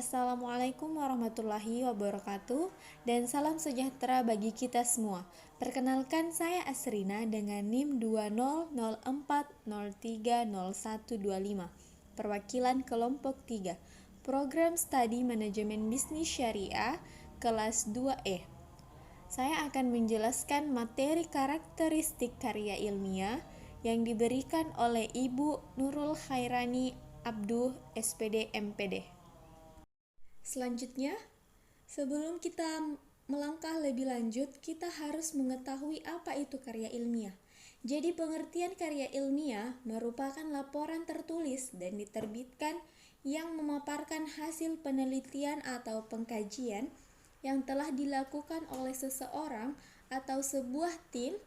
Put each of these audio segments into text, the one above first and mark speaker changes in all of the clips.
Speaker 1: Assalamualaikum warahmatullahi wabarakatuh dan salam sejahtera bagi kita semua. Perkenalkan saya Asrina dengan NIM 2004030125, perwakilan kelompok 3, Program Studi Manajemen Bisnis Syariah, kelas 2E. Saya akan menjelaskan materi karakteristik karya ilmiah yang diberikan oleh Ibu Nurul Khairani Abduh, SPD MPD. Selanjutnya, sebelum kita melangkah lebih lanjut, kita harus mengetahui apa itu karya ilmiah. Jadi pengertian karya ilmiah merupakan laporan tertulis dan diterbitkan yang memaparkan hasil penelitian atau pengkajian yang telah dilakukan oleh seseorang atau sebuah tim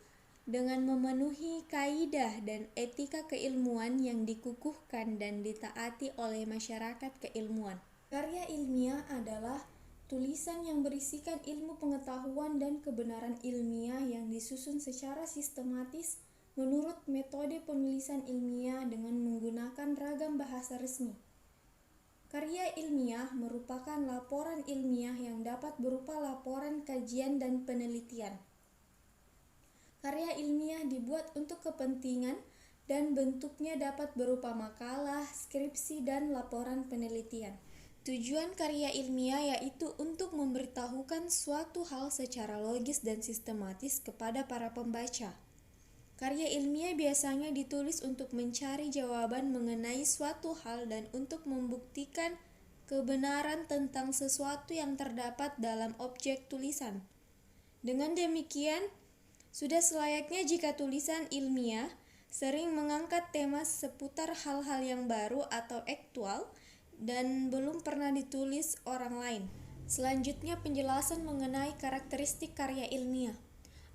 Speaker 1: dengan memenuhi kaidah dan etika keilmuan yang dikukuhkan dan ditaati oleh masyarakat keilmuan. Karya ilmiah adalah tulisan yang berisikan ilmu pengetahuan dan kebenaran ilmiah yang disusun secara sistematis menurut metode penulisan ilmiah dengan menggunakan ragam bahasa resmi. Karya ilmiah merupakan laporan ilmiah yang dapat berupa laporan kajian dan penelitian. Karya ilmiah dibuat untuk kepentingan dan bentuknya dapat berupa makalah, skripsi, dan laporan penelitian. Tujuan karya ilmiah yaitu untuk memberitahukan suatu hal secara logis dan sistematis kepada para pembaca. Karya ilmiah biasanya ditulis untuk mencari jawaban mengenai suatu hal dan untuk membuktikan kebenaran tentang sesuatu yang terdapat dalam objek tulisan. Dengan demikian, sudah selayaknya jika tulisan ilmiah sering mengangkat tema seputar hal-hal yang baru atau aktual dan belum pernah ditulis orang lain. Selanjutnya, penjelasan mengenai karakteristik karya ilmiah.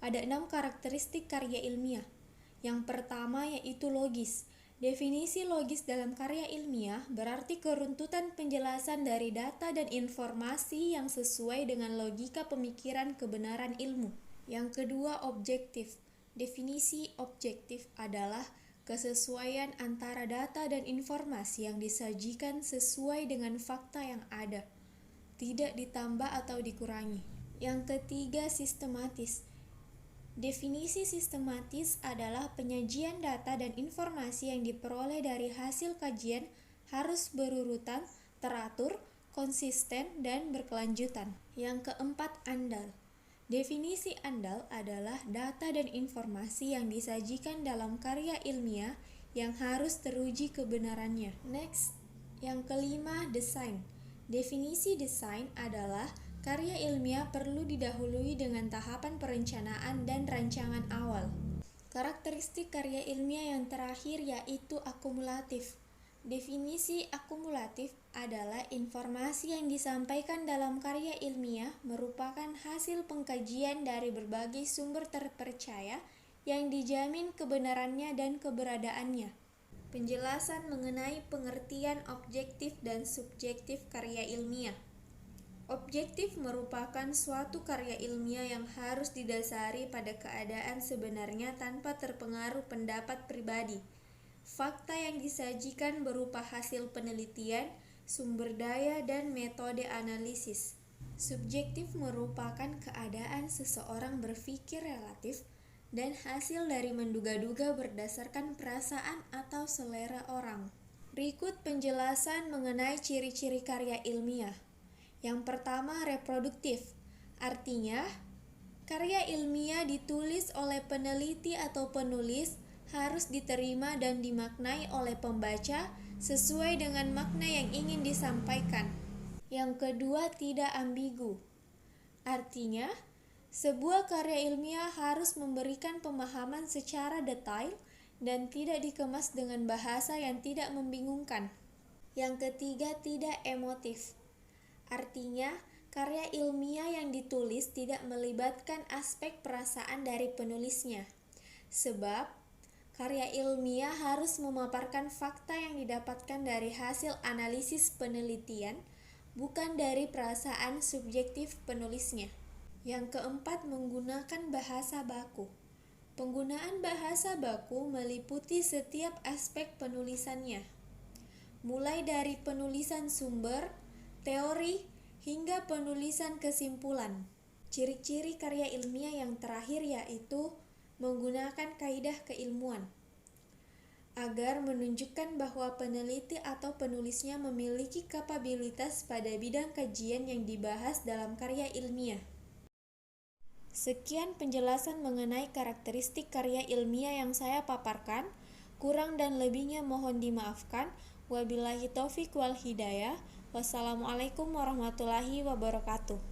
Speaker 1: Ada 6 karakteristik karya ilmiah. Yang pertama yaitu logis. Definisi logis dalam karya ilmiah berarti keruntutan penjelasan dari data dan informasi yang sesuai dengan logika pemikiran kebenaran ilmu. Yang kedua, objektif. Definisi objektif adalah kesesuaian antara data dan informasi yang disajikan sesuai dengan fakta yang ada, tidak ditambah atau dikurangi. Yang ketiga, sistematis. Definisi sistematis adalah penyajian data dan informasi yang diperoleh dari hasil kajian harus berurutan, teratur, konsisten, dan berkelanjutan. Yang keempat, andal. Definisi andal adalah data dan informasi yang disajikan dalam karya ilmiah yang harus teruji kebenarannya. Next, yang kelima, desain. Definisi desain adalah karya ilmiah perlu didahului dengan tahapan perencanaan dan rancangan awal. Karakteristik karya ilmiah yang terakhir yaitu akumulatif. Definisi akumulatif adalah informasi yang disampaikan dalam karya ilmiah merupakan hasil pengkajian dari berbagai sumber terpercaya yang dijamin kebenarannya dan keberadaannya. Penjelasan mengenai pengertian objektif dan subjektif karya ilmiah. Objektif merupakan suatu karya ilmiah yang harus didasari pada keadaan sebenarnya tanpa terpengaruh pendapat pribadi. Fakta yang disajikan berupa hasil penelitian, sumber daya, dan metode analisis. Subjektif merupakan keadaan seseorang berpikir relatif dan hasil dari menduga-duga berdasarkan perasaan atau selera orang. Berikut penjelasan mengenai ciri-ciri karya ilmiah. Yang pertama, reproduktif. Artinya, karya ilmiah ditulis oleh peneliti atau penulis harus diterima dan dimaknai oleh pembaca sesuai dengan makna yang ingin disampaikan. Yang kedua, tidak ambigu. Artinya, sebuah karya ilmiah harus memberikan pemahaman secara detail dan tidak dikemas dengan bahasa yang tidak membingungkan. Yang ketiga, tidak emotif. Artinya, karya ilmiah yang ditulis tidak melibatkan aspek perasaan dari penulisnya. Sebab, karya ilmiah harus memaparkan fakta yang didapatkan dari hasil analisis penelitian, bukan dari perasaan subjektif penulisnya. Yang keempat, menggunakan bahasa baku. Penggunaan bahasa baku meliputi setiap aspek penulisannya, mulai dari penulisan sumber, teori, hingga penulisan kesimpulan. Ciri-ciri karya ilmiah yang terakhir yaitu menggunakan kaidah keilmuan agar menunjukkan bahwa peneliti atau penulisnya memiliki kapabilitas pada bidang kajian yang dibahas dalam karya ilmiah. Sekian penjelasan mengenai karakteristik karya ilmiah yang saya paparkan. Kurang dan lebihnya mohon dimaafkan. Wabillahi taufiq wal hidayah. Wassalamualaikum warahmatullahi wabarakatuh.